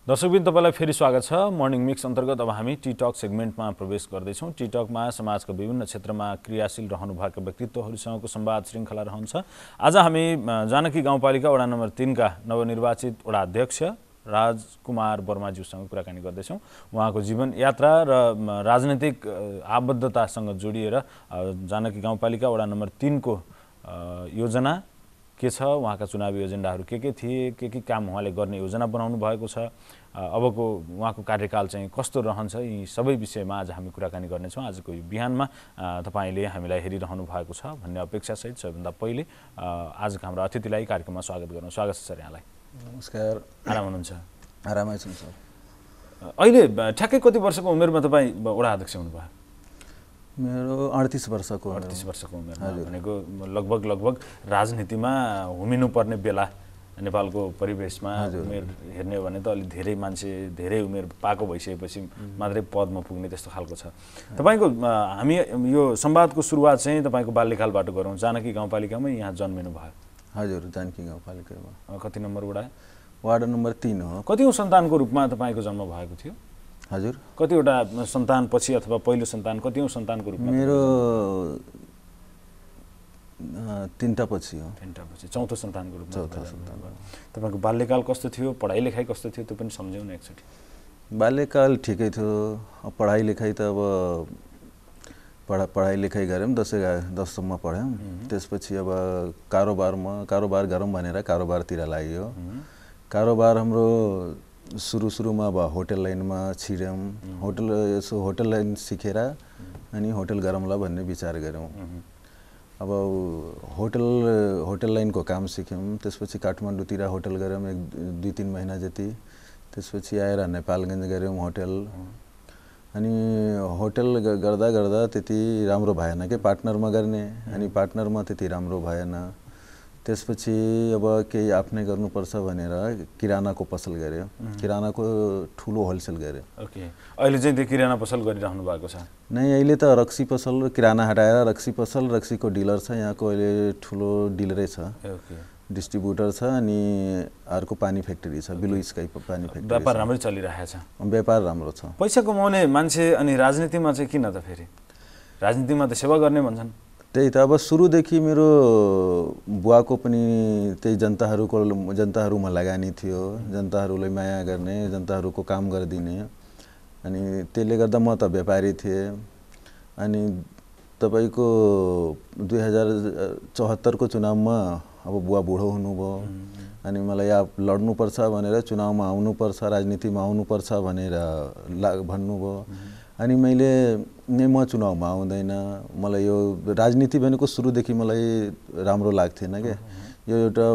दर्शकबिन तपाईलाई फेरि स्वागत छ। मर्निङ मिक्स अन्तर्गत अब हामी टी टक सेगमेन्टमा प्रवेश गर्दैछौँ। टी टकमा समाजका विभिन्न क्षेत्रमा क्रियाशील रहनुभएका व्यक्तित्वहरूसँगको संवाद श्रृङ्खला रहन्छ। आज हामी जानकी गाउँपालिका वडा नम्बर 3 का नवनिर्वाचित वडा अध्यक्ष राजकुमार वर्माज्यूसँग कुराकानी गर्दैछौँ। उहाँको जीवन यात्रा र राजनैतिक आबद्धतासँग जोडिएर जानकी गाउँपालिका वडा नम्बर 3 को योजना के छ, उहाँका चुनावी एजेन्डाहरू के थिए, के काम उहाँले गर्ने योजना बनाउनु भएको छ, अबको उहाँको कार्यकाल चाहिँ कस्तो रहन्छ, यी सबै विषयमा आज हामी कुराकानी गर्नेछौँ। आजको बिहानमा तपाईले हामीलाई हेरिरहनु भएको छ भन्ने अपेक्षासहित सबैभन्दा पहिले आजका हाम्रो अतिथिलाई कार्यक्रममा स्वागत गरौँ। स्वागत छ सर यहाँलाई। नमस्कार। आराम हुनुहुन्छ? आरामै छु सर। अहिले ठ्याक्कै कति वर्षको उमेरमा तपाईँ वडा अध्यक्ष हुनुभयो? मेरो 38 वर्षको उमेरमा भनेको लगभग राजनीतिमा हुमिनुपर्ने बेला नेपालको परिवेशमा उमेर हेर्ने हो भने त अलि धेरै मान्छे धेरै उमेर पाएको भइसकेपछि मात्रै पदमा पुग्ने त्यस्तो खालको छ। तपाईको हामी यो संवादको सुरुवात चाहिँ तपाईको बाल्यकालबाट गरौँ। जानकी गाउँपालिकामै यहाँ जन्मिनु भयो? हजुर, जानकी गाउँपालिकामा। कति नम्बर वडा? वार्ड नम्बर 3 हो। कतिौं सन्तानको रूपमा तपाईको जन्म भएको थियो? हजुर, कतिवटा सन्तान पछि अथवा पहिलो सन्तान कतिौं सन्तानको रूपमा? मेरो 3टा पछि हो। 3टा पछि चौथो सन्तानको रूपमा। चौथो सन्तान। तपाईको बाल्यकाल कस्तो थियो, पढाइ लेखाइ कस्तो थियो, त्यो पनि सम्झाउँ न एकचोटि। बाल्यकाल ठिकै थियो। पढाइ लेखाइ त अब पढाइ लेखाइ गऱ्यौँ, 10सम्म पढ्यौँ। त्यसपछि अब कारोबार गरौँ भनेर कारोबारतिर लाग्यो। कारोबार हाम्रो सुरुमा अब होटल लाइनमा छिर्यौँ। होटल लाइन सिकेर अनि होटल गरौँला भन्ने विचार गऱ्यौँ। अब होटल लाइनको काम सिक्यौँ। त्यसपछि काठमाडौँतिर होटल गऱ्यौँ 1-2-3 महिना जति। त्यसपछि आएर नेपालगञ्ज गऱ्यौँ होटल। अनि होटल गर्दा त्यति राम्रो भएन के पार्टनरमा गर्ने, अनि पार्टनरमा त्यति राम्रो भएन। त्यसपछि अब केही आफ्नै गर्नुपर्छ भनेर किरानाको पसल गऱ्यो। किरानाको ठुलो होलसेल गऱ्यो। ओके, अहिले चाहिँ त्यो किराना पसल गरिरहनु भएको छ? नै, अहिले त रक्सी पसल, किराना हटाएर रक्सी पसल, रक्सीको डिलर छ। यहाँको अहिले ठुलो डिलरै छ। ओके, डिस्ट्रिब्युटर छ। अनि अर्को पानी फ्याक्ट्री छ, ब्लू स्काई पानी फ्याक्ट्री। व्यापार राम्रै चलिरहेछ? व्यापार राम्रो छ। पैसा कमाउने मान्छे अनि राजनीतिमा चाहिँ किन त फेरि? राजनीतिमा त सेवा गर्ने भन्छन्। त्यही त, अब सुरुदेखि मेरो बुवाको पनि त्यही जनताहरूमा लगानी थियो। जनताहरूलाई माया गर्ने, जनताहरूको काम गरिदिने। अनि त्यसले गर्दा म त व्यापारी थिएँ। अनि तपाईको 2074 को चुनावमा अब बुवा बुढो हुनुभयो। अनि मलाई अब लड्नुपर्छ भनेर, चुनावमा आउनुपर्छ, राजनीतिमा आउनुपर्छ भनेर भन्नुभयो। अनि मैले म चुनावमा आउँदैन, मलाई यो राजनीति भनेको सुरुदेखि मलाई राम्रो लाग्थेन के। यो एउटा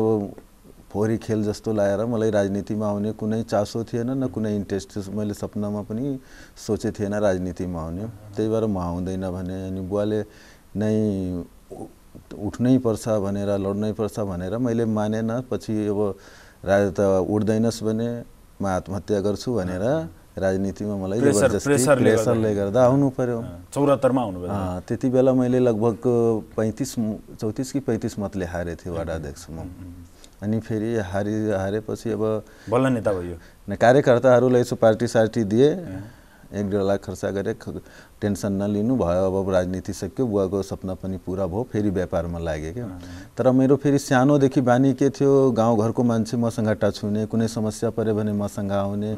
फोहोरी खेल जस्तो लागेर मलाई राजनीतिमा आउने कुनै चासो थिएन, न कुनै इन्ट्रेस्ट। मैले सपनामा पनि सोचे थिएन राजनीतिमा आउने। त्यही भएर म आउँदैन भने। अनि बुवाले नै उठ्नै पर्छ भनेर, लड्नै पर्छ भनेर मैले मानेन। पछि अब त उठ्दैनस् भने म आत्महत्या गर्छु भनेर राजनीतिमा मलाई प्रेसरले गर्दा आउनु पर्यो। 74 मा आउनु पर्यो। त्यति बेला मैले लगभग 34 कि 35 मतले हारे थिएँ वार्ड अध्यक्षमा। अनि फेरि हारेपछि अब बल्ल नेता भयो। कार्यकर्ताहरूलाई यसो पार्टी दिए, 1-1.5 लाख खर्च गरे। टेन्सन नलिनु भयो, अब राजनीति सक्यो, बुवाको सपना पनि पुरा भयो। फेरि व्यापारमा लाग्यो क्या। तर मेरो फेरि सानोदेखि बानी के थियो, गाउँघरको मान्छे मसँग टच हुने, कुनै समस्या पऱ्यो भने मसँग आउने।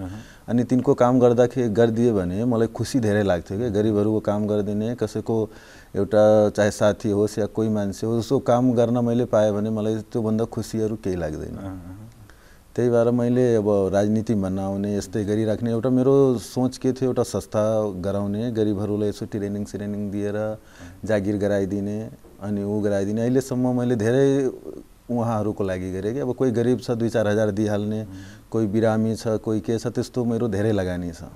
अनि तिनको काम गरिदिए भने मलाई खुसी धेरै लाग्थ्यो क्या। गरिबहरूको काम गरिदिने, कसैको एउटा चाहे साथी होस् या कोही मान्छे होस्, उसको काम गर्न मैले पाएँ भने मलाई त्योभन्दा खुसीहरू केही लाग्दैन। त्यही भएर मैले अब राजनीतिमा नआउने, यस्तै गरिराख्ने एउटा मेरो सोच के थियो, एउटा संस्था गराउने, गरिबहरूलाई यसो ट्रेनिङ दिएर जागिर गराइदिने अनि ऊ गराइदिने। अहिलेसम्म मैले धेरै उहाँहरूको लागि गरेँ कि। अब कोही गरिब छ 2-4 हजार दिइहाल्ने, कोही बिरामी छ, कोही के छ, त्यस्तो मेरो धेरै लगानी छ।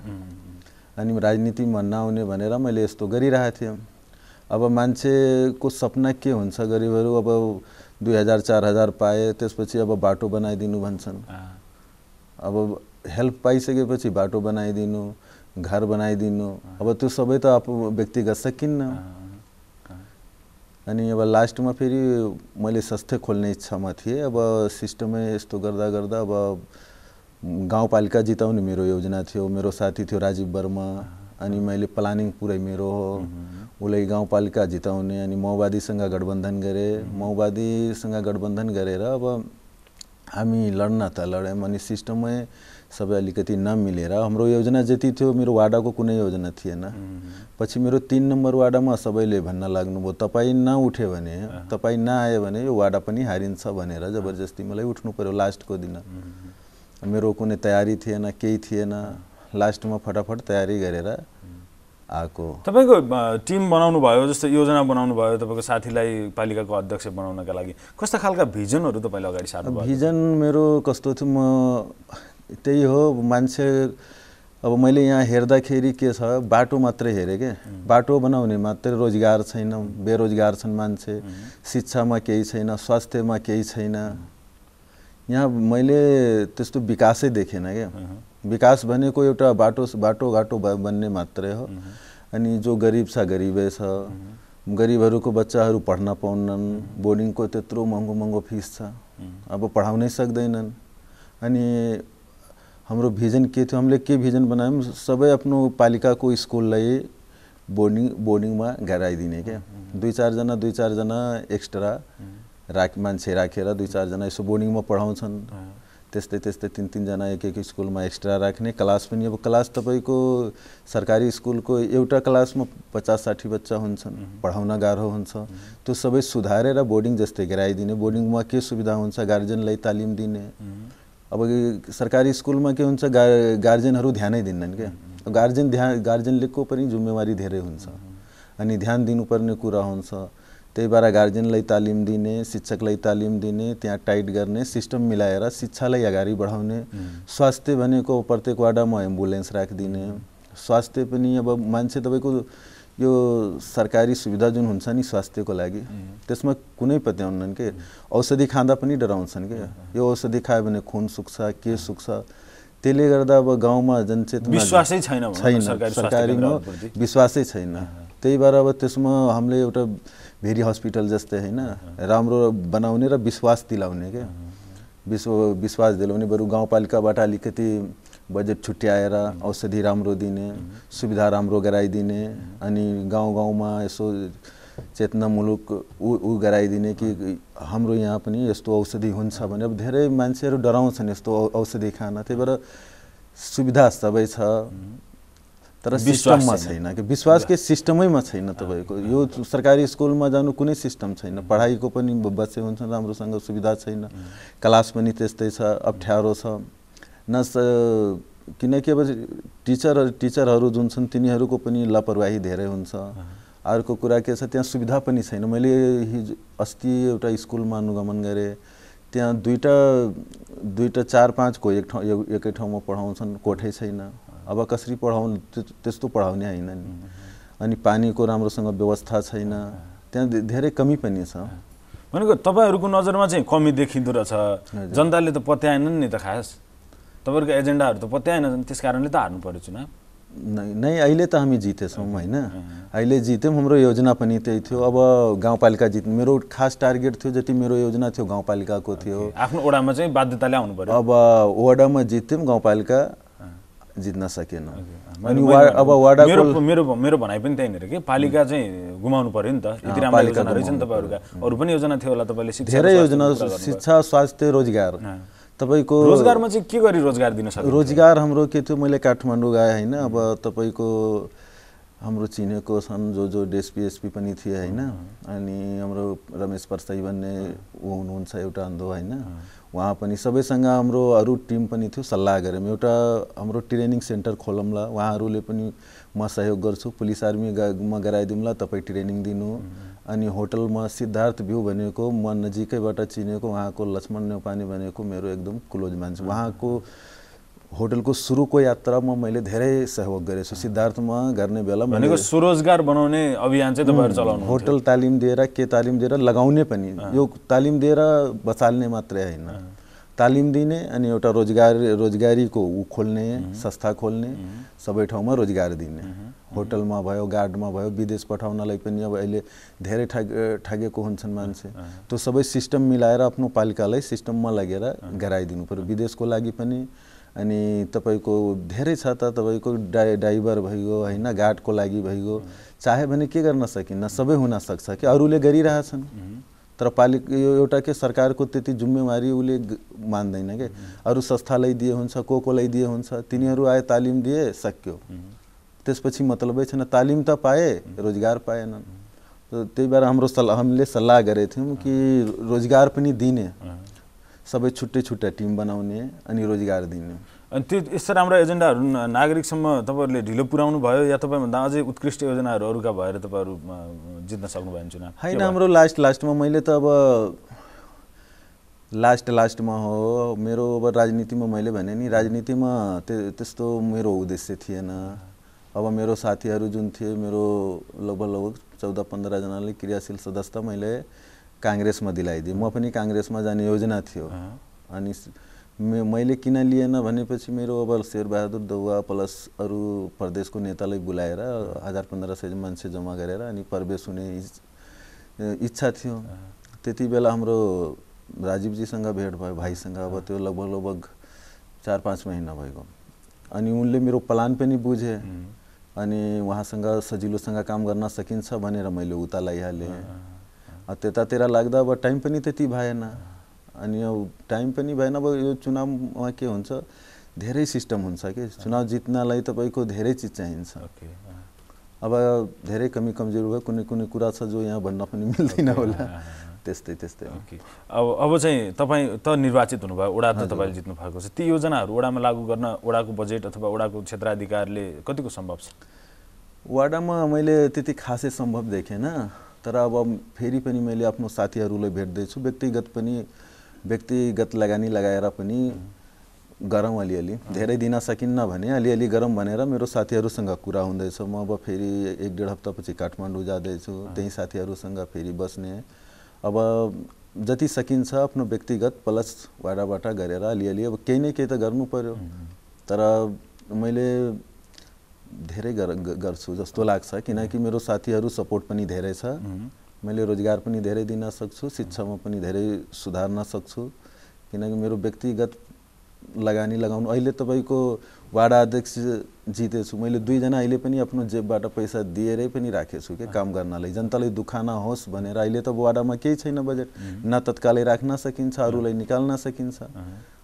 अनि राजनीतिमा नआउने भनेर मैले यस्तो गरिरहेको थिएँ। अब मान्छेको सपना के हुन्छ, गरिबहरू अब 2000-4000 पाए, त्यसपछि अब बाटो बनाइदिनु भन्छन्। अब हेल्प पाइसकेपछि बाटो बनाइदिनु, घर बनाइदिनु, अब त्यो सबै त व्यक्तिगत सकिन्न। अनि अब लास्टमा फेरि मैले संस्था खोल्ने इच्छामा थिएँ। अब सिस्टमै यस्तो गर्दा अब गाउँपालिका जिताउने मेरो योजना थियो। मेरो साथी थियो राजीव वर्मा, अनि मैले प्लानिङ पुरै मेरो हो। उसले गाउँपालिका जिताउने, अनि माओवादीसँग गठबन्धन गरे। माओवादीसँग गठबन्धन गरेर अब हामी लड्न त लड्यौँ, अनि सिस्टममै सबै अलिकति नमिलेर हाम्रो योजना जति थियो मेरो वार्डको कुनै योजना थिएन। पछि मेरो 3 नम्बर वार्डमा सबैले भन्न लाग्नुभयो तपाईँ नउठ्यो भने, तपाईँ नआयो भने यो वार्ड पनि हारिन्छ भनेर जबरजस्ती मलाई उठ्नु पर्यो लास्टको दिन। मेरो कुनै तयारी थिएन, केही थिएन। लास्टमा फटाफट तयारी गरेर आएको। तपाईको टिम बनाउनु भयो, जस्तै योजना बनाउनु भयो तपाईको साथीलाई पालिकाको अध्यक्ष बनाउनका लागि, कस्ता खालका भिजनहरू तपाईले अगाडि सार्नु भयो? भिजन मेरो कस्तो थियो, म त्यही हो मान्छे। अब मैले यहाँ हेर्दाखेरि के छ, बाटो मात्रै हेरेँ के, बाटो बनाउने मात्रै, रोजगार छैन, बेरोजगार छन् मान्छे, शिक्षामा केही छैन, स्वास्थ्यमा केही छैन। यहाँ मैले त्यस्तो विकासै देखेन क्या। विकास भनेको एउटा बाटोघाटो बन्ने मात्रै हो। अनि जो गरिब छ गरिबै छ, गरिबहरूको बच्चाहरू पढ्न पाउनन्, बोर्डिङको त्यत्रो महँगो फिस छ, अब पढाउनै सक्दैनन्। अनि हाम्रो भिजन के थियो, हामीले के भिजन बनायौँ, सबै आफ्नो पालिकाको स्कुललाई बोर्डिङमा गराइदिने क्या। 2-4 जना एक्स्ट्रा मान्छे राखेर 2-4 जना यसो बोर्डिङमा पढाउँछन्। त्यस्तै 3-3 जना एक स्कुलमा एक्स्ट्रा राख्ने। क्लास पनि अब क्लास तपाईँको सरकारी स्कुलको एउटा क्लासमा 50-60 बच्चा हुन्छन्, पढाउन गाह्रो हुन्छ। त्यो सबै सुधारेर बोर्डिङ जस्तै गराइदिने। बोर्डिङमा के सुविधा हुन्छ, गार्जेनलाई तालिम दिने। अब सरकारी स्कुलमा के हुन्छ, गार्जेनहरू ध्यानै दिन्नन् क्या। गार्जेनले को पनि जिम्मेवारी धेरै हुन्छ, अनि ध्यान दिनुपर्ने कुरा हुन्छ। त्यही भएर गार्जेनलाई तालिम दिने, शिक्षकलाई तालिम दिने, त्यहाँ टाइट गर्ने, सिस्टम मिलाएर शिक्षालाई अगाडि बढाउने। स्वास्थ्य भनेको प्रत्येक वार्डमा एम्बुलेन्स राखिदिने। स्वास्थ्य पनि अब मान्छे तपाईँको यो सरकारी सुविधा जुन हुन्छ नि स्वास्थ्यको लागि, त्यसमा कुनै पत्याउनन् के। औषधि खाँदा पनि डराउँछन् क्या, यो औषधि खायो भने खुन सुक्छ, के सुक्छ। त्यसले गर्दा अब गाउँमा जनचेतना विश्वासै छैन, सरकारीमा विश्वासै छैन। त्यही भएर अब त्यसमा हामीले एउटा भेरी हस्पिटल जस्तै होइन राम्रो बनाउने र विश्वास दिलाउने क्या। विश्वास दिलाउने, बरु गाउँपालिकाबाट अलिकति बजेट छुट्याएर औषधि राम्रो दिने, सुविधा राम्रो गराइदिने, अनि गाउँमा यसो चेतनामूलक ऊ गराइदिने कि हाम्रो यहाँ पनि यस्तो औषधि हुन्छ भने। अब धेरै मान्छेहरू डराउँछन् यस्तो औषधि खान। त्यही भएर सुविधा सबै छ तर सिस्टममा छैन कि। विश्वासकै सिस्टमैमा छैन तपाईँको। यो सरकारी स्कुलमा जानु कुनै सिस्टम छैन, पढाइको पनि बच्चे हुन्छन् राम्रोसँग, सुविधा छैन, क्लास पनि त्यस्तै छ, अप्ठ्यारो छ। किनकि अब टिचरहरू जुन छन् तिनीहरूको पनि लापरवाही धेरै हुन्छ। अर्को कुरा के छ, त्यहाँ सुविधा पनि छैन। मैले अस्ति एउटा स्कुलमा अनुगमन गरेँ, त्यहाँ दुईटा 4-5 को एकै ठाउँमा पढाउँछन्, कोठै छैन। अब कसरी पढाउनु, त्यस्तो पढाउने होइन नि। अनि पानीको राम्रोसँग व्यवस्था छैन, त्यहाँ धेरै कमी पनि छ। भनेको तपाईँहरूको नजरमा चाहिँ कमी देखिँदो रहेछ। जनताले त पत्याएनन् नि त, खास तपाईँहरूको एजेन्डाहरू त पत्याएन, त्यस कारणले त हार्नु पर्यो चुनाव। नै अहिले त हामी जितेछौँ होइन, अहिले जित्यौँ। हाम्रो योजना पनि त्यही थियो। अब गाउँपालिका जित्नु मेरो खास टार्गेट थियो, जति मेरो योजना थियो गाउँपालिकाको थियो। आफ्नो वडामा चाहिँ बाध्यताले आउनु पर्यो। अब वडामा जित्यौँ, गाउँपालिका जित्न सकेन। अनि अब वार्डको मेरो भनाइ पनि त्यहीँनिर कि पालिका चाहिँ गुमाउनु पर्यो नि त। यति राम्रो योजना रहेछ नि तपाईँहरूका, अरू पनि योजना थियो होला तपाईँले? धेरै योजना, शिक्षा, स्वास्थ्य, रोजगार। तपाईँको रोजगारमा चाहिँ के गरी रोजगार दिन सक्छ? रोजगार हाम्रो के थियो, मैले काठमाडौँ गएँ होइन। अब तपाईँको हाम्रो चिनेको छन् जो डिएसपी पनि थिए होइन। अनि हाम्रो रमेश परसाई भन्ने ऊ हुनुहुन्छ एउटा अन्धो होइन, उहाँ पनि सबैसँग हाम्रो अरू टिम पनि थियो, सल्लाह गऱ्यौँ एउटा हाम्रो ट्रेनिङ सेन्टर खोलौँला। उहाँहरूले पनि म सहयोग गर्छु, पुलिस आर्मीमा गराइदिउँला, तपाईँ ट्रेनिङ दिनु। अनि होटलमा सिद्धार्थ भ्यू भनेको म नजिकैबाट चिनेको, उहाँको लक्ष्मण नेउपाने भनेको मेरो एकदम क्लोज मान्छे। उहाँको होटलको सुरुको यात्रामा मैले धेरै सहयोग गरेछु। सिद्धार्थमा गर्ने बेला भनेको स्वरोजगार बनाउने अभियान चाहिँ तपाईँहरू चलाउनु, होटल तालिम दिएर तालिम दिएर लगाउने पनि, यो तालिम दिएर बचाल्ने मात्रै होइन, तालिम दिने अनि एउटा रोजगारीको ऊ खोल्ने, संस्था खोल्ने, सबै ठाउँमा रोजगार दिने। होटलमा भयो, गार्डमा भयो, विदेश पठाउनलाई पनि अब अहिले धेरै ठगेको हुन्छन् मान्छे। त्यो सबै सिस्टम मिलाएर आफ्नो पालिकालाई सिस्टममा लगेर गराइदिनु पर्यो, विदेशको लागि पनि अनि तपाईको धेरै छ त तपाईको ड्राइभर भइगयो हैन गार्डको लागि भइगयो चाहे भने के गर्न सकिन्न सबै हुन सक्छ कि अरूले गरिरहेछन् तर पालिका यो एउटा के सरकारको त्यति जिम्मेवारी उले मान्दैन के अरू संस्थालाई दिए हुन्छ कोलाई दिए हुन्छ तिनीहरू आए तालिम दिए सक्यो त्यसपछि मतलबै छैन तालिम त पाए रोजगार पाएनन् त्यही भएर हामीले सल्लाह गरेका थियौं कि रोजगार पनि दिने सबै छुट्टै छुट्टै टिम बनाउने अनि रोजगार दिने अनि त्यो यस्ता राम्रा एजेन्डाहरू नागरिकसम्म तपाईहरुले ढिलो पुर्याउनु भयो या तपाईभन्दा अझै उत्कृष्ट योजनाहरू अरूका भएर तपाईहरु जित्न सक्नु भयो चुनाव हैन हाम्रो लास्टमा मैले त अब लास्टमा हो मेरो अब राजनीतिमा मैले भने नि राजनीतिमा त्यस्तो मेरो उद्देश्य थिएन अब मेरो साथीहरू जुन थिए मेरो लगभग 14-15 जनाले क्रियाशील सदस्य मैले कांग्रेसमा दिलाइदिए म पनि कांग्रेसमा जाने योजना थियो अनि मैले किन लिएन भनेपछि मेरो अब शेरबहादुर देउवा प्लस अरू प्रदेशको नेतालाई बोलाएर 1500 मान्छे जम्मा गरेर अनि प्रवेश हुने इच्छा थियो त्यति बेला हाम्रो राजीवजीसँग भेट भयो भाइसँग अब त्यो लगभग 4-5 महिना भयो अनि उनले मेरो प्लान पनि बुझे अनि उहाँसँग सजिलोसँग काम गर्न सकिन्छ भनेर मैले उता ल्याइहाले त्यतातिर लाग्दा अब टाइम पनि त्यति भएन अनि यो टाइम पनि भएन अब यो चुनावमा के हुन्छ धेरै सिस्टम हुन्छ के चुनाव जित्नलाई तपाईको धेरै चीज चाहिन्छ अब धेरै कमी कमजोरी भयो कुनै कुरा छ जो यहाँ भन्न पनि मिल्दैन होला त्यस्तै अब चाहिँ तपाई त निर्वाचित हुनुभयो वडा त तपाईले जित्नु भएको छ ती योजनाहरू वडामा लागू गर्न वडाको बजेट अथवा वडाको क्षेत्राधिकारले कतिको सम्भव छ वडामा मैले त्यति खासै सम्भव देखेन तर अब फेरि पनि मैले आफ्नो साथीहरूलाई भेट्दै छु व्यक्तिगत लगानी लगाएर पनि गरौँ अलिअलि धेरै दिन सकिन्न भने अलिअलि गरौँ भनेर मेरो साथीहरूसँग कुरा हुँदैछ म अब फेरि 1-1.5 हप्तापछि काठमाडौँ जाँदैछु त्यही साथीहरूसँग फेरि बस्ने अब जति सकिन्छ आफ्नो व्यक्तिगत प्लस वाडाबाट गरेर अलिअलि अब केही न केही त गर्नु पर्यो तर मैले धेरै गर्छु जस्तो लाग्छ किनकि मेरो साथीहरू सपोर्ट पनि धेरै छ मैले रोजगार पनि धेरै दिन सक्छु शिक्षामा पनि धेरै सुधार्न सक्छु किनकि मेरो व्यक्तिगत लगानी लगाउनु अहिले तपाईको वाडा अध्यक्ष जितेछु मैले 2 जना अहिले पनि आफ्नो जेबबाट पैसा दिएरै पनि राखेछु के काम गर्नलाई जनतालाई दुःख नहोस् भनेर अहिले त वाडामा केही छैन बजेट न तत्कालै राख्न सकिन्छ अरूलाई निकाल्न सकिन्छ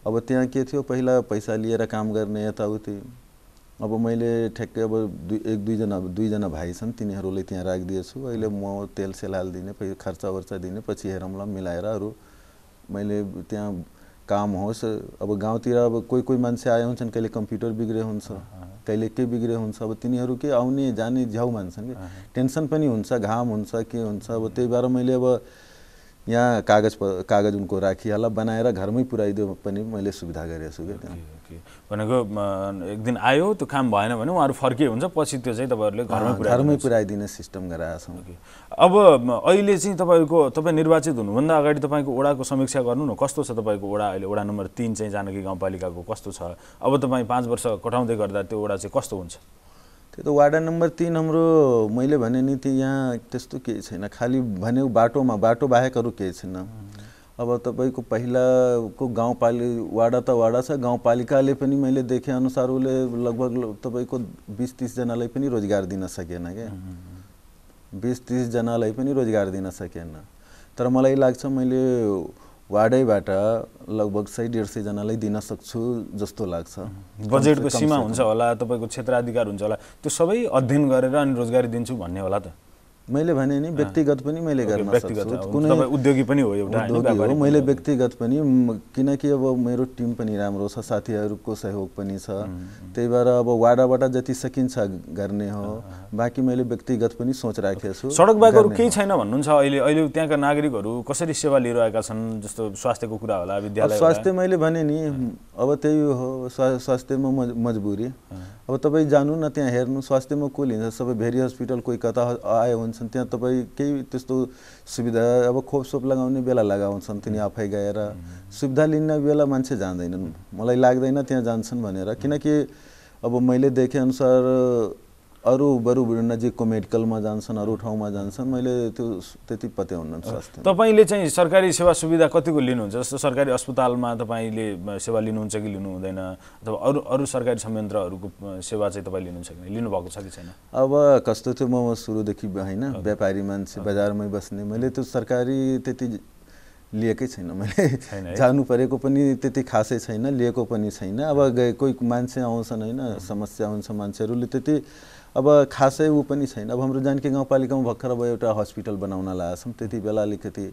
अब त्यहाँ के थियो पहिला पैसा लिएर काम गर्ने यताउति अब मैले ठ्याक्कै अब 1-2 जना भाइ छन् तिनीहरूलाई त्यहाँ राखिदिएछु अहिले म तेल सेल हाल्दिने खर्च वर्चा दिने पछि हेरौँला मिलाएर अरू मैले त्यहाँ काम होस् अब गाउँतिर अब कोही मान्छे आए हुन्छन् कहिले कम्प्युटर बिग्रे हुन्छ कहिले के बिग्रे हुन्छ अब तिनीहरू के आउने जाने झ्याउ मान्छन् के टेन्सन पनि हुन्छ घाम हुन्छ के हुन्छ अब त्यही भएर मैले अब यहाँ कागज उनको राखिहाल बनाएर घरमै पुर्याइदियो पनि मैले सुविधा गरेछु के त्यहाँ भनेको एक दिन आयो त्यो काम भएन भने उहाँहरु फर्किए हुन्छ पछि त्यो चाहिँ तपाईहरुले घरमै पुर्याइदिने सिस्टम गराएका छौं अब अहिले चाहिँ तपाई निर्वाचित हुनुभन्दा अगाडि तपाईको वडाको समीक्षा गर्नु न कस्तो छ तपाईको वडा अहिले वडा नम्बर 3 चाहिँ जानकी गाउँपालिकाको कस्तो छ अब तपाई 5 वर्ष कटाउँदै गर्दा त्यो वडा चाहिँ कस्तो हुन्छ त्यो त वाडा नम्बर 3 हाम्रो मैले भने नि त्यो यहाँ त्यस्तो केही छैन खाली भने बाटो बाहेक अरु केही छैन अब तपाईको पहिलाको वाडा त वाडा छ गाउँपालिकाले पनि मैले देखे अनुसार उले लगभग तपाईको 20-30 जनालाई पनि रोजगार दिन सकेन के 20-30 जनालाई पनि रोजगार दिन सकेन तर मलाई लाग्छ मैले वाडैबाट लगभग 100-150 जनालाई दिन सक्छु जस्तो लाग्छ बजेटको सीमा हुन्छ होला तपाईको क्षेत्राधिकार हुन्छ होला त्यो सबै अध्ययन गरेर अनि रोजगारी दिन्छु भन्ने होला त मैले भने नि व्यक्तिगत पनि मैले गर्न सक्छु कुनै तपाई उद्योगी पनि हो एउटा हैन मैले व्यक्तिगत पनि किनकि अब मेरो टिम पनि राम्रो छ साथीहरुको सहयोग पनि छ त्यही भएर अब वाडाबाट जति सकिन्छ गर्ने हो बाकी मैले व्यक्तिगत पनि सोच राखेको छु सडक बाटोहरु केही छैन भन्नुहुन्छ अहिले त्यहाँका नागरिकहरु कसरी सेवा लिइरहेका छन् जस्तो स्वास्थ्यको कुरा होला विद्यालय स्वास्थ्य मैले भने नि अब त्यही हो स्वास्थ्यमा मजबुरी अब तपाई जानु न त्यहाँ हेर्नु स्वास्थ्यमा को लिन्छ सबै भेरी हस्पिटल कोही कता आए हुन्छन् त्यहाँ तपाई केही त्यस्तो सुविधा अब खोपसोप लगाउने बेला लगाउँछन् तिनी आफै गएर सुविधा लिने बेला मान्छे जान्दैनन् मलाई लाग्दैन त्यहाँ जान्छन् भनेर किनकि अब मैले देखे अनुसार अरू बरु नजिकको मेडिकलमा जान्छन्, अरू ठाउँमा जान्छन्, मैले त्यो त्यति पत्याउन स्वास्थ्य। तपाईँले चाहिँ सरकारी सेवा सुविधा कतिको लिनुहुन्छ? जस्तो सरकारी अस्पतालमा तपाईँले सेवा लिनुहुन्छ कि लिनु हुँदैन, अथवा अरू सरकारी संयन्त्रहरूको सेवा चाहिँ तपाईँ लिनुहुन्छ कि लिनुभएको छ कि छैन? अब कस्तो थियो, म सुरुदेखि होइन व्यापारी मान्छे बजारमै बस्ने, मैले त्यो सरकारी त्यति लिएकै छैन। मैले जानु परेको पनि त्यति खासै छैन, लिएको पनि छैन। अब कोही मान्छे आउँछन् होइन, समस्या हुन्छ मान्छेहरूले, त्यति अब खासै ऊ पनि छैन। अब हाम्रो जानकी गाउँपालिकामा भर्खर अब एउटा हस्पिटल बनाउन लागेको छौँ, त्यति बेला अलिकति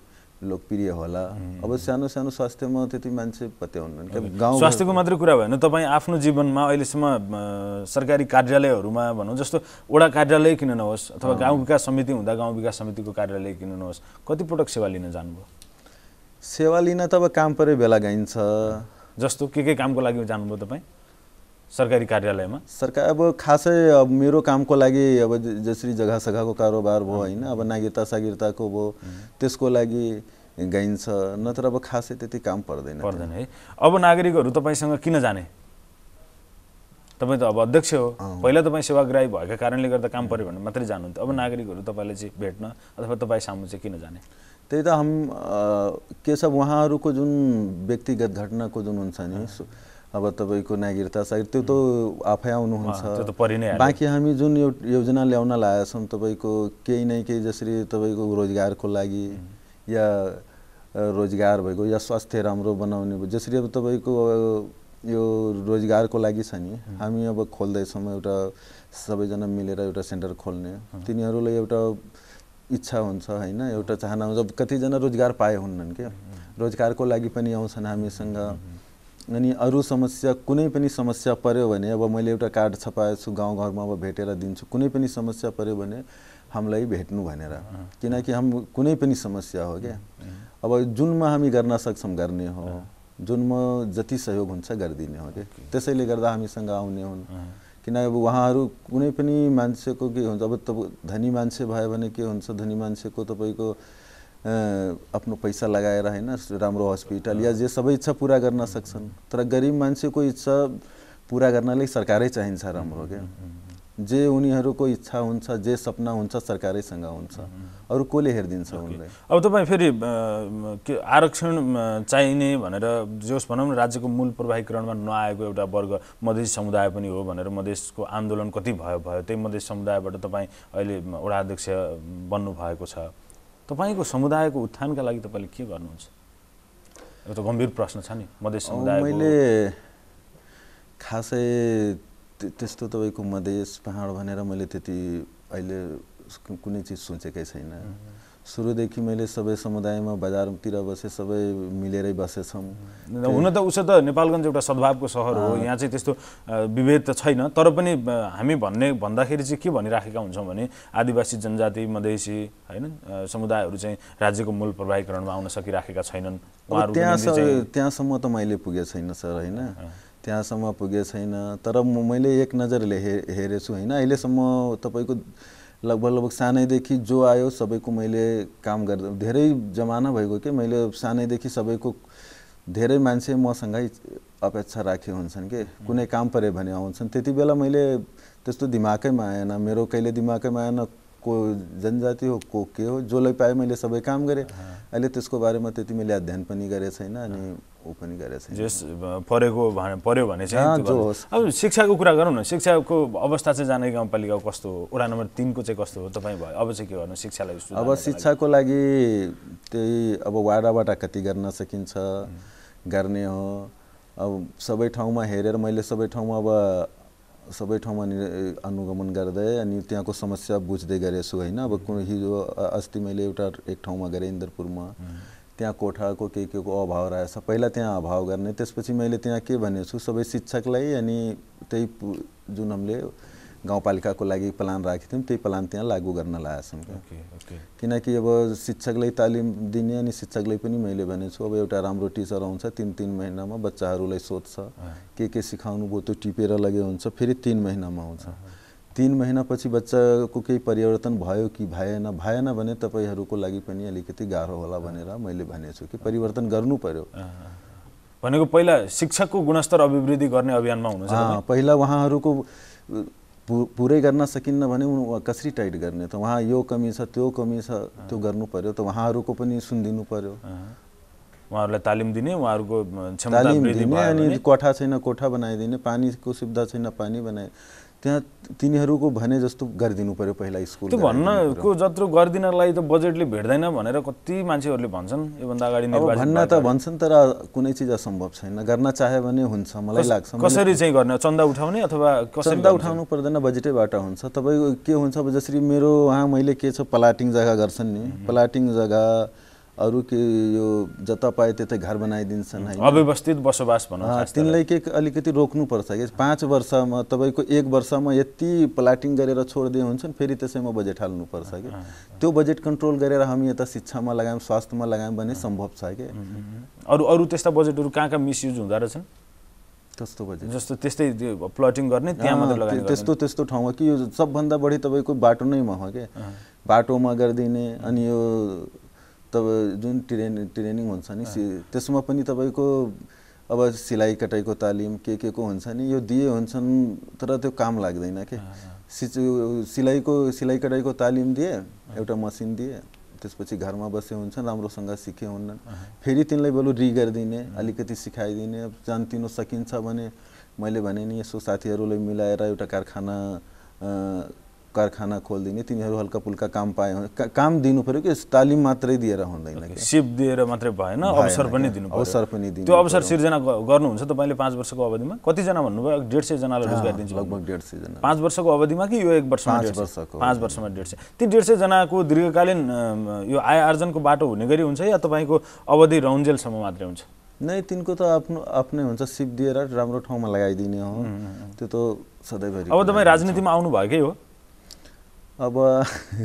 लोकप्रिय होला। अब सानो सानो स्वास्थ्यमा त्यति मान्छे पत्याउनुहुन्न। गाउँ स्वास्थ्यको मात्रै कुरा भएन, तपाईँ आफ्नो जीवनमा अहिलेसम्म सरकारी कार्यालयहरूमा भनौँ, जस्तो वडा कार्यालय किन नहोस् अथवा गाउँ विकास समिति हुँदा गाउँ विकास समितिको कार्यालय किन नहोस्, कतिपटक सेवा लिन जानुभयो? सेवा लिन त अब काम परे बेला गइन्छ। जस्तो के कामको लागि जानुभयो तपाईँ सरकारी कार्यालयमा? सरकार अब खासै अब मेरो कामको लागि अब जसरी जग्गा सग्गाको कारोबार भयो होइन, अब नागरिकता सागरिकताको भयो, त्यसको लागि गइन्छ, नत्र अब खासै त्यति काम पर्दैन है। अब नागरिकहरू तपाईँसँग किन जाने? तपाईँ त अब अध्यक्ष हो, पहिला तपाईँ सेवाग्राही भएका कारणले गर्दा काम पर्यो भने मात्रै जानुहुन्थ्यो। अब नागरिकहरू तपाईँलाई चाहिँ भेट्न अथवा तपाईँ सामु चाहिँ किन जाने? त्यही त के छ, उहाँहरूको जुन व्यक्तिगत घटनाको जुन हुन्छ नि, अब तपाईँको नागरिकता सागरिकता त्यो त आफै आउनुहुन्छ, बाँकी हामी जुन योजना ल्याउन लागेका छौँ तपाईँको केही न केही, जसरी तपाईँको रोजगारको लागि या रोजगार भएको या स्वास्थ्य राम्रो बनाउने, जसरी अब तपाईँको यो रोजगारको लागि छ नि, हामी अब खोल्दैछौँ एउटा सबैजना मिलेर एउटा सेन्टर खोल्ने। तिनीहरूलाई एउटा इच्छा हुन्छ होइन, एउटा चाहना हुन्छ। कतिजना रोजगार पाए हुन्नन् क्या, रोजगारको लागि पनि आउँछन् हामीसँग। अनि अरू समस्या, कुनै पनि समस्या पर्यो भने अब मैले एउटा कार्ड छपाएको छु, गाउँघरमा अब भेटेर दिन्छु। कुनै पनि समस्या पर्यो भने हामीलाई भेट्नु भनेर, किनकि हम कुनै पनि समस्या हो क्या, अब जुनमा हामी गर्न सक्छौँ गर्ने हो, जुनमा जति सहयोग हुन्छ गरिदिने हो क्या। त्यसैले गर्दा हामीसँग आउने हुन्। किन अब उहाँहरू कुनै पनि मान्छेको के हुन्छ, अब धनी मान्छे भयो भने के हुन्छ, धनी मान्छेको तपाईँको आफ्नो पैसा लगाएर होइन राम्रो हस्पिटल या जे सबै इच्छा पुरा गर्न सक्छन्, तर गरिब मान्छेको इच्छा पुरा गर्नलाई सरकारै चाहिन्छ राम्रो क्या। जे उनीहरूको इच्छा हुन्छ, जे सपना हुन्छ, सरकारैसँग हुन्छ, अरू कसले हेरिदिन्छ उनलाई? अब तपाईँ फेरि के आरक्षण चाहिने भनेर जोस् भनौँ न, राज्यको मूल प्रवाहीकरणमा नआएको एउटा वर्ग मधेसी समुदाय पनि हो भनेर मधेसको आन्दोलन कति भयो, त्यही मधेस समुदायबाट तपाईँ अहिले वडा अध्यक्ष बन्नुभएको छ। तपाईँको समुदायको उत्थानका लागि तपाईँले के गर्नुहुन्छ? एउटा गम्भीर प्रश्न छ नि मधेस समुदाय। मैले खासै त्यस्तो तपाईँको मधेस पहाड भनेर मैले त्यति अहिले कुनै चिज सोचेकै छैन। सुरुदेखि मैले सबै समुदायमा बजारतिर बसे, सबै मिलेरै बसेछौँ। हुन त उसो त नेपालगञ्ज एउटा सद्भावको सहर हो, यहाँ चाहिँ त्यस्तो विभेद त छैन। तर पनि हामी भन्दाखेरि चाहिँ के भनिराखेका हुन्छौँ भने आदिवासी जनजाति मधेसी होइन समुदायहरू चाहिँ राज्यको मूल प्रवाहीकरणमा आउन सकिराखेका छैनन्। त्यहाँसम्म त मैले पुगेको छैन सर होइन, त्यहाँसम्म पुगेको छैन। तर मैले एक नजरले हेरेछु होइन, अहिलेसम्म तपाईँको लगभग सानैदेखि जो आयो सबैको मैले काम गर्दा धेरै जमाना भएको कि मैले सानैदेखि सबैको धेरै मान्छे मसँगै अपेक्षा राखे हुन्छन् कि कुनै काम परे भने आउँछन्। त्यति बेला मैले त्यस्तो दिमागैमा आएन, मेरो कहिले दिमागैमा आएन को जनजाति हो को के हो, जसलाई पाएँ मैले सबै काम गरेँ। अहिले त्यसको बारेमा त्यति मैले अध्ययन पनि गरेको छैन अनि ऊ पनि गरेको छैन। जस पर्यो भने चाहिँ अब शिक्षाको कुरा गरौँ न, शिक्षाको अवस्था चाहिँ जानकी गाउँपालिकाको कस्तो हो, वडा नम्बर 3 को चाहिँ कस्तो हो तपाईँ भयो, अब चाहिँ के गर्नु शिक्षालाई? अब शिक्षाको लागि त्यही अब वाडाबाट कति गर्न सकिन्छ गर्ने हो। अब सबै ठाउँमा हेरेर मैले सबै ठाउँमा अनुगमन गर्दै अनि त्यहाँको समस्या बुझ्दै गरेछु होइन। अब हिजो अस्ति मैले एक ठाउँमा गरेँ इन्द्रपुरमा, त्यहाँ कोठाको के को अभाव रहेछ, पहिला त्यहाँ अभाव गर्ने, त्यसपछि मैले त्यहाँ के भनेछु सबै शिक्षकलाई अनि त्यही जुन हामीले गाउँपालिकाको लागि प्लान राखेको थियौँ त्यही प्लान त्यहाँ लागू गर्न लागेछौँ क्या। किनकि अब शिक्षकलाई तालिम दिने अनि शिक्षकलाई पनि मैले भनेछु अब एउटा राम्रो टिचर आउँछ 3 महिनामा बच्चाहरूलाई सोध्छ के सिकाउनु भयो त्यो टिपेर लगे हुन्छ, फेरि 3 महिनामा आउँछ। 3 महिनापछि बच्चाको केही परिवर्तन भयो कि भएन भने तपाईँहरूको लागि पनि अलिकति गाह्रो होला भनेर मैले भनेछु कि परिवर्तन गर्नु पर्यो भनेको पहिला शिक्षकको गुणस्तर अभिवृद्धि गर्ने अभियानमा हुनुहुन्छ। पहिला उहाँहरूको पुरै गर्न सकिन्न भने कसरी टाइट गर्ने त वहाँ यो कमी छ त्यो कमी छ त्यो गर्नु पर्यो त वहाँहरूको पनि सुनिदिनु पर्यो उहाँहरूलाई तालिम दिने उहाँहरूको क्षमता तालिम वृद्धि दिने भयो अनि कोठा छैन कोठा बनाइदिने पानीको सुविधा छैन पानी बनाए त्यहाँ तिनीहरूको भने जस्तो गरिदिनु पर्यो पहिला स्कुल त्यो भन्नको जत्रो गरिदिनलाई त बजेटले भेट्दैन भनेर कति मान्छेहरूले भन्छन् योभन्दा अगाडि निर्वाचित भन्न त भन्छन् तर कुनै चिज असम्भव छैन गर्न चाह्यो भने हुन्छ मलाई लाग्छ कसरी चाहिँ गर्ने चन्दा उठाउने अथवा कसरी चन्दा उठाउनु पर्दैन बजेटैबाट हुन्छ तपाईको के हुन्छ अब जसरी मेरो वहाँ मैले के छ प्लाटिङ जग्गा गर्छन् नि प्लाटिङ जग्गा अरू के यो जता पाए त्यतै घर बनाइदिन्छन् हैन अव्यवस्थित बसोबास भनौँ तिनलाई के अलिकति रोक्नु पर्छ के 5 वर्षमा तपाईको 1 वर्षमा यति प्लाटिङ गरेर छोड्दै हुन्छन् फेरि त्यसैमा बजेट हाल्नु पर्छ के त्यो बजेट कन्ट्रोल गरेर हामी यता शिक्षामा लगायौं स्वास्थ्यमा लगायौं भने सम्भव छ के अरू त्यस्ता बजेटहरु कहाँ मिसयुज हुँदा रहेछन् त्यस्तो बजेट जस्तो त्यस्तै प्लटिङ गर्ने त्यहाँ मात्र लगानी गर्ने त्यस्तो ठाउँमा कि यो सबभन्दा बढी तपाईको बाटो नै हो के बाटोमा गर्दिने अनि यो तब जुन ट्रेनिङ हुन्छ नि त्यसमा पनि तपाईको अब सिलाइ कटाइको तालिम के को हुन्छ नि यो दिए हुन्छन् तर त्यो काम लाग्दैन के सिलाइ कटाइको तालिम दिए एउटा मसिन दिए त्यसपछि घरमा बसे हुन्छन् राम्रोसँग सिके हुन्न फेरि तिनलाई बलु रि गर्दिने अलिकति सिकाइदिने जान्तिनु सकिन्छ भने मैले भने नि यसो साथीहरुलाई मिलाएर एउटा कारखाना खोल्दिने तिनीहरु हल्का पुल्का काम पाए काम दिनु पर्यो कि तालिम मात्रै दिएर हुँदैन के सिप दिएर मात्रै भएन अवसर पनि दिनु पर्यो अवसर पनि दिनु त्यो अवसर सिर्जना गर्नुहुन्छ तपाईले 5 वर्षको अवधिमा कति जना भन्नुभयो 150 जनालाई रोजगार दिन्छ लगभग 150 जना 5 वर्षको अवधिमा कि यो 1 वर्षमा 5 वर्षमा 150 ती 150 जनाको दीर्घकालीन यो आय आर्जनको बाटो हुने गरी हुन्छ या तपाईको अवधि रौन्जेलसम्म मात्रै हुन्छ नै तिनको त आफ्नै हुन्छ सिप दिएर राम्रो ठाउँमा लगाइदिने हो त्यो त सधैँभरि अब तपाई राजनीतिमा आउनु भएकै हो अब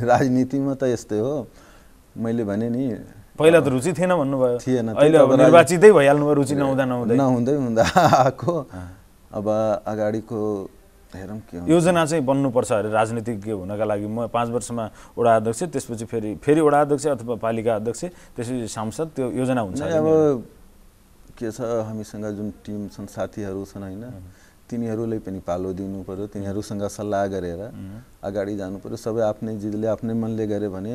राजनीतिमा त यस्तै हो मैले भने नि पहिला त रुचि थिएन भन्नुभयो थिएन अहिले अब निर्वाचितै भइहाल्नु भयो रुचि नहुँदै आको अब अगाडिको हेरौं के हुन्छ योजना चाहिँ बन्नु पर्छ अरे राजनीतिज्ञ हुनका लागि म 5 वर्षमा वडा अध्यक्ष त्यसपछि फेरि वडा अध्यक्ष अथवा पालिका अध्यक्ष त्यसपछि सांसद त्यो योजना हुन्छ अब के छ हामीसँग जुन टिम छन् साथीहरु छन् हैन तिनीहरुले पनि पालो दिनु पर्यो तिनीहरुसँग सल्लाह गरेर अगाडि जानु पर्यो सबै आफ्नै जिदले आफ्नै मनले गरे भने